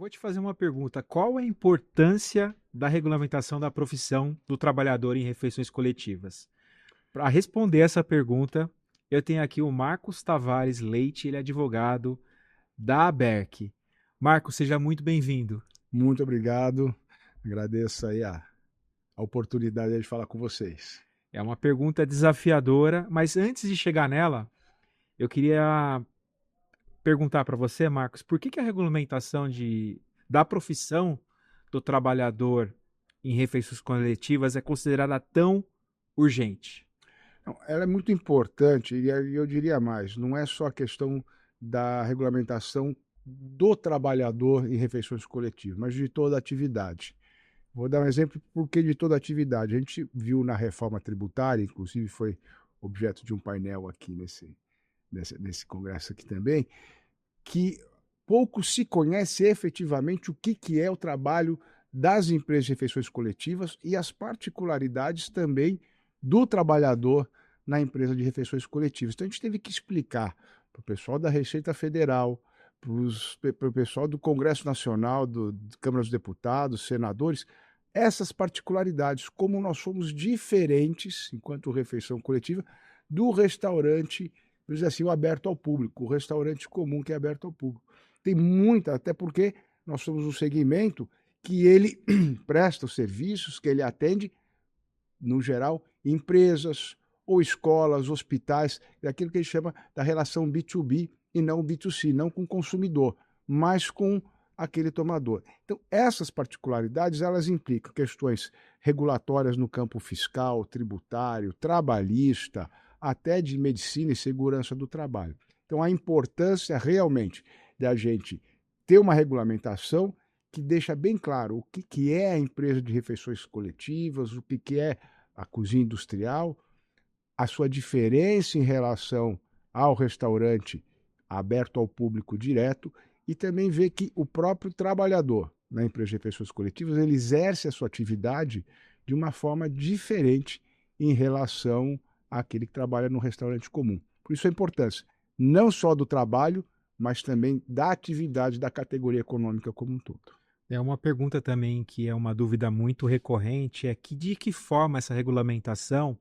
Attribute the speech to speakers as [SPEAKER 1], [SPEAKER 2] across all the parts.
[SPEAKER 1] vou te fazer uma pergunta. Qual a importância da regulamentação da profissão do trabalhador em refeições coletivas? Para responder essa pergunta, eu tenho aqui o Marcos Tavares Leite, ele é advogado da ABERC. Marcos, seja muito bem-vindo.
[SPEAKER 2] Muito obrigado. Agradeço aí a oportunidade de falar com vocês.
[SPEAKER 1] É uma pergunta desafiadora, mas antes de chegar nela, eu queria perguntar para você, Marcos, por que a regulamentação da profissão do trabalhador em refeições coletivas é considerada tão urgente?
[SPEAKER 2] Então, ela é muito importante e eu diria mais, não é só a questão da regulamentação do trabalhador em refeições coletivas, mas de toda a atividade. Vou dar um exemplo porque de toda a atividade. A gente viu na reforma tributária, inclusive foi objeto de um painel aqui nesse congresso aqui também, que pouco se conhece efetivamente o que é o trabalho das empresas de refeições coletivas e as particularidades também do trabalhador na empresa de refeições coletivas. Então a gente teve que explicar para o pessoal da Receita Federal, para o pessoal do Congresso Nacional, da Câmara dos Deputados, senadores, essas particularidades, como nós somos diferentes, enquanto refeição coletiva, do restaurante, vamos dizer assim, o aberto ao público, o restaurante comum que é aberto ao público. Tem muita, até porque nós somos um segmento que ele presta os serviços, que ele atende, no geral, empresas ou escolas, hospitais, é aquilo que a gente chama da relação B2B e não B2C, não com o consumidor, mas com aquele tomador. Então, essas particularidades, elas implicam questões regulatórias no campo fiscal, tributário, trabalhista, até de medicina e segurança do trabalho. Então, a importância realmente da gente ter uma regulamentação que deixa bem claro o que é a empresa de refeições coletivas, o que é a cozinha industrial, a sua diferença em relação ao restaurante aberto ao público direto e também ver que o próprio trabalhador na empresa de refeições coletivas ele exerce a sua atividade de uma forma diferente em relação àquele que trabalha no restaurante comum. Por isso a importância não só do trabalho, mas também da atividade da categoria econômica como um todo.
[SPEAKER 1] É uma pergunta também que é uma dúvida muito recorrente, é que de que forma essa regulamentação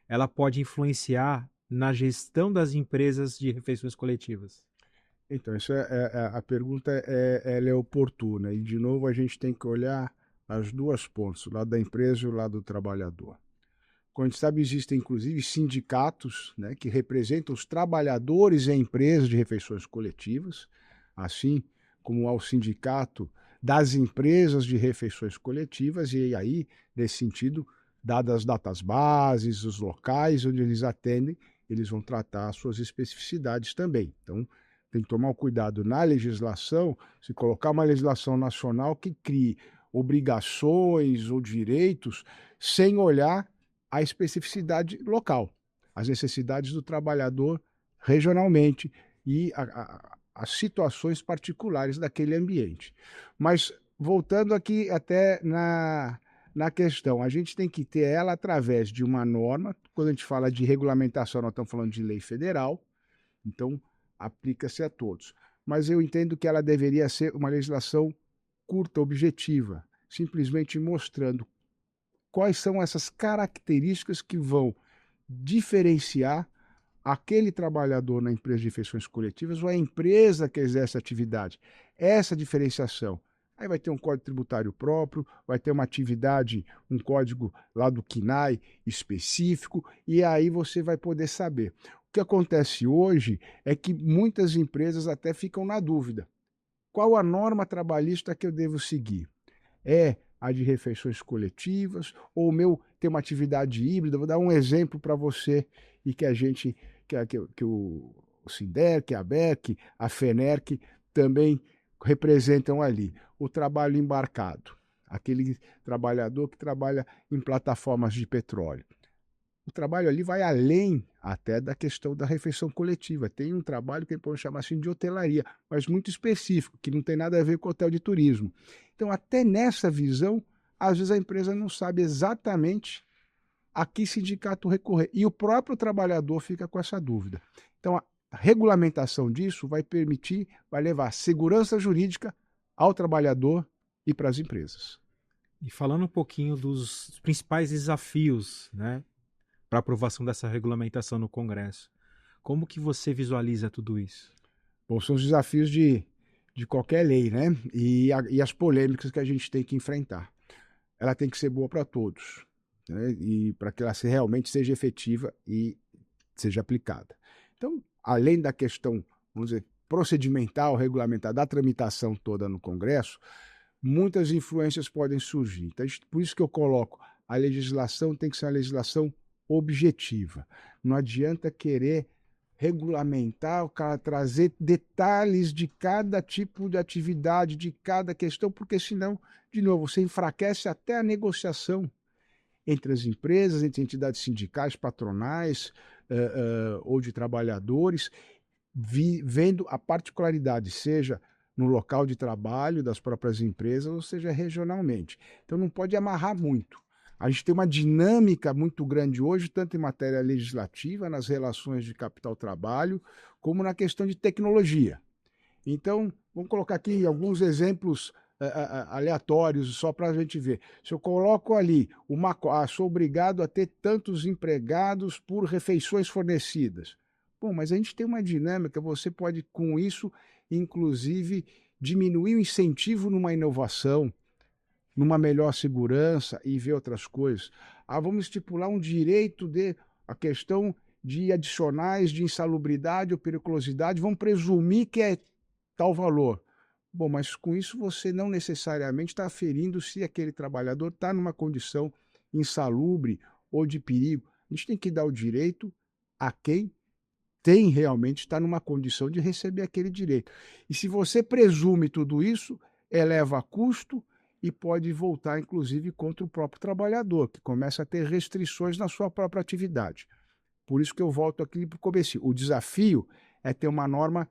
[SPEAKER 1] ela pode influenciar na gestão das empresas de refeições coletivas?
[SPEAKER 2] Então, a pergunta ela é oportuna e, de novo, a gente tem que olhar as duas pontas, o lado da empresa e o lado do trabalhador. Como a gente sabe, existem inclusive sindicatos, né, que representam os trabalhadores em empresas de refeições coletivas, assim como há o sindicato das empresas de refeições coletivas, e aí, nesse sentido, dadas as datas bases, os locais onde eles atendem, eles vão tratar as suas especificidades também. Então, tem que tomar o cuidado na legislação, se colocar uma legislação nacional que crie obrigações ou direitos sem olhar a especificidade local, as necessidades do trabalhador regionalmente e as situações particulares daquele ambiente. Mas, voltando aqui até na questão, a gente tem que ter ela através de uma norma, quando a gente fala de regulamentação, nós estamos falando de lei federal, então aplica-se a todos. Mas eu entendo que ela deveria ser uma legislação curta, objetiva, simplesmente mostrando quais são essas características que vão diferenciar aquele trabalhador na empresa de refeições coletivas ou a empresa que exerce a atividade. Essa diferenciação. Aí vai ter um código tributário próprio, vai ter uma atividade, um código lá do CNAE específico, e aí você vai poder saber. O que acontece hoje é que muitas empresas até ficam na dúvida. Qual a norma trabalhista que eu devo seguir? É a de refeições coletivas ou o meu tem uma atividade híbrida? Vou dar um exemplo para você e que a gente, que o SINDERC, a ABERC, a FENERC também representam ali. O trabalho embarcado, aquele trabalhador que trabalha em plataformas de petróleo. O trabalho ali vai além até da questão da refeição coletiva. Tem um trabalho que podemos chamar assim de hotelaria, mas muito específico, que não tem nada a ver com hotel de turismo. Então, até nessa visão, às vezes a empresa não sabe exatamente a que sindicato recorrer. E o próprio trabalhador fica com essa dúvida. Então, a regulamentação disso vai permitir, vai levar segurança jurídica ao trabalhador e para as empresas.
[SPEAKER 1] E falando um pouquinho dos principais desafios, né, para aprovação dessa regulamentação no Congresso, como que você visualiza tudo isso?
[SPEAKER 2] Bom, são os desafios de qualquer lei, né? E as polêmicas que a gente tem que enfrentar. Ela tem que ser boa para todos, né? E para que ela realmente seja efetiva e seja aplicada. Então, além da questão, vamos dizer, procedimental, regulamentar, da tramitação toda no Congresso, muitas influências podem surgir. Então, por isso que eu coloco, a legislação tem que ser uma legislação objetiva. Não adianta querer regulamentar, o cara trazer detalhes de cada tipo de atividade, de cada questão, porque senão, de novo, você enfraquece até a negociação entre as empresas, entre entidades sindicais, patronais ou de trabalhadores, vendo a particularidade, seja no local de trabalho das próprias empresas, ou seja, regionalmente. Então não pode amarrar muito. A gente tem uma dinâmica muito grande hoje, tanto em matéria legislativa, nas relações de capital-trabalho, como na questão de tecnologia. Então, vamos colocar aqui alguns exemplos aleatórios, só para a gente ver. Se eu coloco ali, sou obrigado a ter tantos empregados por refeições fornecidas. Bom, mas a gente tem uma dinâmica, você pode, com isso, inclusive, diminuir o incentivo numa inovação, numa melhor segurança e ver outras coisas. Vamos estipular um direito a questão de adicionais de insalubridade ou periculosidade, vamos presumir que é tal valor. Bom, mas com isso você não necessariamente está aferindo se aquele trabalhador está numa condição insalubre ou de perigo. A gente tem que dar o direito a quem tem realmente está numa condição de receber aquele direito. E se você presume tudo isso, eleva custo e pode voltar, inclusive, contra o próprio trabalhador, que começa a ter restrições na sua própria atividade. Por isso que eu volto aqui para o começo. O desafio é ter uma norma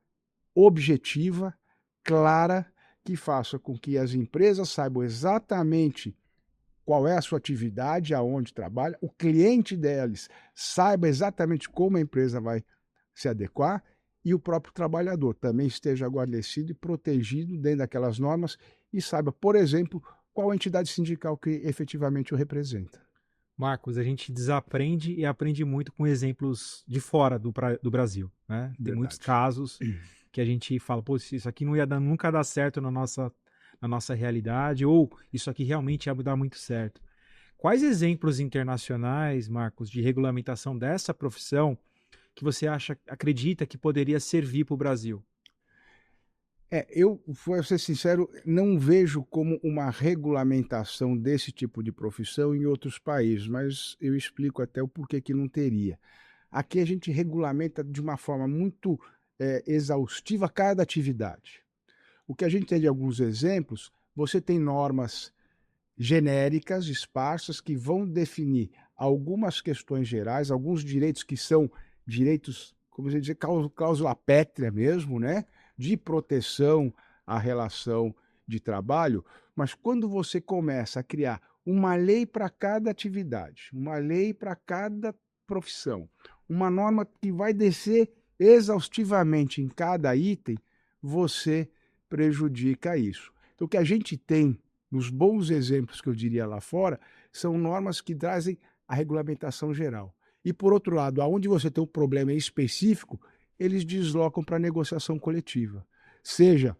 [SPEAKER 2] objetiva, clara, que faça com que as empresas saibam exatamente qual é a sua atividade, aonde trabalha, o cliente deles saiba exatamente como a empresa vai se adequar e o próprio trabalhador também esteja guarnecido e protegido dentro daquelas normas e saiba, por exemplo, qual a entidade sindical que efetivamente o representa.
[SPEAKER 1] Marcos, a gente desaprende e aprende muito com exemplos de fora do Brasil, né? Tem muitos
[SPEAKER 2] Verdade.
[SPEAKER 1] casos que a gente fala, pô, isso aqui não ia nunca dar certo na nossa realidade, ou isso aqui realmente ia dar muito certo. Quais exemplos internacionais, Marcos, de regulamentação dessa profissão que você acredita que poderia servir para o Brasil?
[SPEAKER 2] Eu, vou ser sincero, não vejo como uma regulamentação desse tipo de profissão em outros países, mas eu explico até o porquê que não teria. Aqui a gente regulamenta de uma forma muito exaustiva cada atividade. O que a gente tem de alguns exemplos, você tem normas genéricas, esparsas, que vão definir algumas questões gerais, alguns direitos que são direitos, como você dizer, cláusula pétrea mesmo, né? De proteção à relação de trabalho, mas quando você começa a criar uma lei para cada atividade, uma lei para cada profissão, uma norma que vai descer exaustivamente em cada item, você prejudica isso. Então, o que a gente tem nos bons exemplos que eu diria lá fora, são normas que trazem a regulamentação geral. E, por outro lado, aonde você tem um problema específico, eles deslocam para a negociação coletiva, seja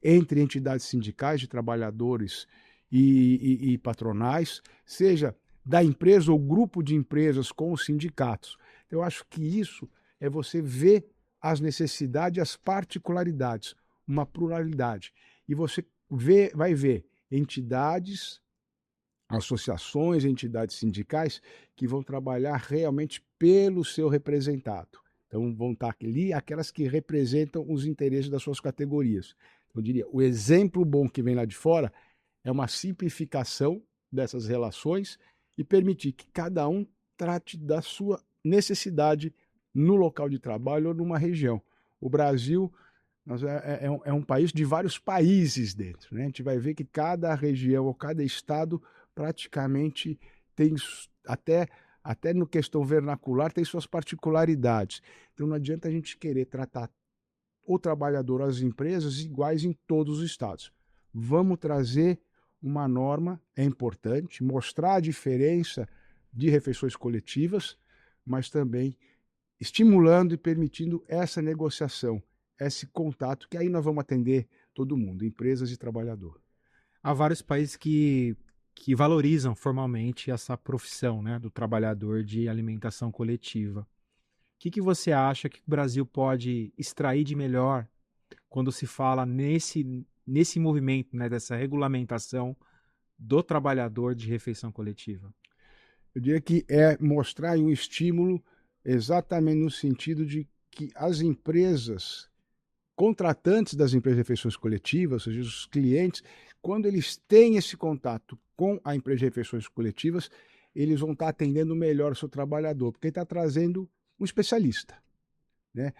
[SPEAKER 2] entre entidades sindicais de trabalhadores e patronais, seja da empresa ou grupo de empresas com os sindicatos. Eu acho que isso é você ver as necessidades, as particularidades, uma pluralidade. E você vai ver entidades, associações, entidades sindicais que vão trabalhar realmente pelo seu representado. Então vão estar ali aquelas que representam os interesses das suas categorias. Eu diria, o exemplo bom que vem lá de fora é uma simplificação dessas relações e permitir que cada um trate da sua necessidade no local de trabalho ou numa região. O Brasil é um país de vários países dentro, né? A gente vai ver que cada região ou cada estado praticamente tem, até no questão vernacular, tem suas particularidades. Então não adianta a gente querer tratar o trabalhador, as empresas iguais em todos os estados. vamos trazer uma norma, é importante, mostrar a diferença de refeições coletivas, mas também estimulando e permitindo essa negociação, esse contato, que aí nós vamos atender todo mundo, empresas e trabalhador.
[SPEAKER 1] Há vários países que valorizam formalmente essa profissão, né, do trabalhador de alimentação coletiva. O que você acha que o Brasil pode extrair de melhor quando se fala nesse movimento, né, dessa regulamentação do trabalhador de refeição coletiva?
[SPEAKER 2] Eu diria que é mostrar um estímulo exatamente no sentido de que as empresas, contratantes das empresas de refeições coletivas, ou seja, os clientes, quando eles têm esse contato com a empresa de refeições coletivas, eles vão estar atendendo melhor o seu trabalhador, porque ele está trazendo um especialista, né?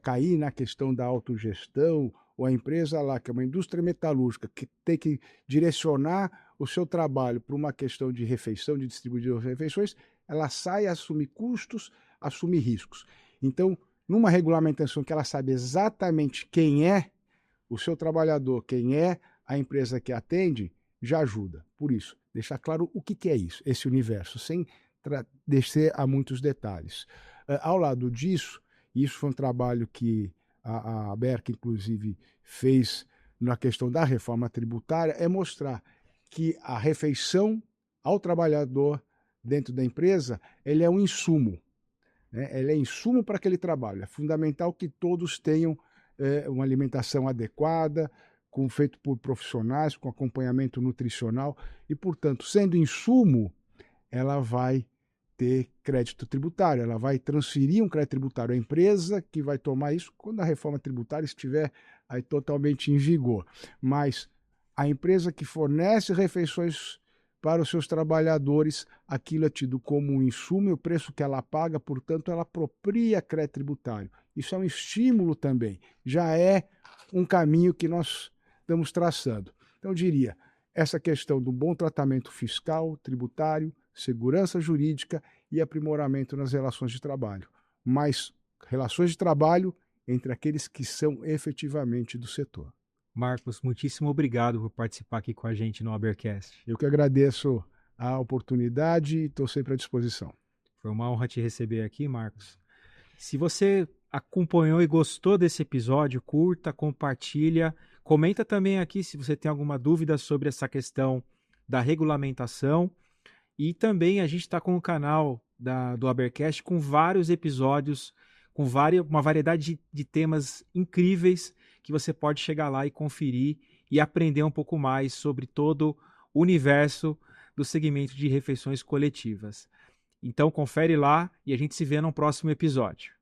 [SPEAKER 2] Cair na questão da autogestão, ou a empresa lá, que é uma indústria metalúrgica, que tem que direcionar o seu trabalho para uma questão de refeição, de distribuição de refeições, ela sai, assume custos, assume riscos. Então, numa regulamentação que ela sabe exatamente quem é o seu trabalhador, quem é a empresa que atende, já ajuda. Por isso, deixar claro o que é isso, esse universo, sem descer a muitos detalhes. Ao lado disso, isso foi um trabalho que a Berk, inclusive, fez na questão da reforma tributária, é mostrar que a refeição ao trabalhador dentro da empresa, ele é um insumo, né? Ele é insumo para aquele trabalho. É fundamental que todos tenham uma alimentação adequada, feito por profissionais, com acompanhamento nutricional, e, portanto, sendo insumo, ela vai ter crédito tributário, ela vai transferir um crédito tributário à empresa, que vai tomar isso quando a reforma tributária estiver aí totalmente em vigor. Mas a empresa que fornece refeições para os seus trabalhadores, aquilo é tido como um insumo, e o preço que ela paga, portanto, ela apropria crédito tributário. Isso é um estímulo também, já é um caminho que nós estamos traçando. Então, eu diria, essa questão do bom tratamento fiscal, tributário, segurança jurídica e aprimoramento nas relações de trabalho. Mas relações de trabalho entre aqueles que são efetivamente do setor.
[SPEAKER 1] Marcos, muitíssimo obrigado por participar aqui com a gente no Habercast.
[SPEAKER 2] Eu que agradeço a oportunidade e estou sempre à disposição.
[SPEAKER 1] Foi uma honra te receber aqui, Marcos. Se você acompanhou e gostou desse episódio, curta, compartilha, comenta também aqui se você tem alguma dúvida sobre essa questão da regulamentação. E também a gente está com o canal do Habercast com vários episódios, com uma variedade de temas incríveis que você pode chegar lá e conferir e aprender um pouco mais sobre todo o universo do segmento de refeições coletivas. Então confere lá e a gente se vê no próximo episódio.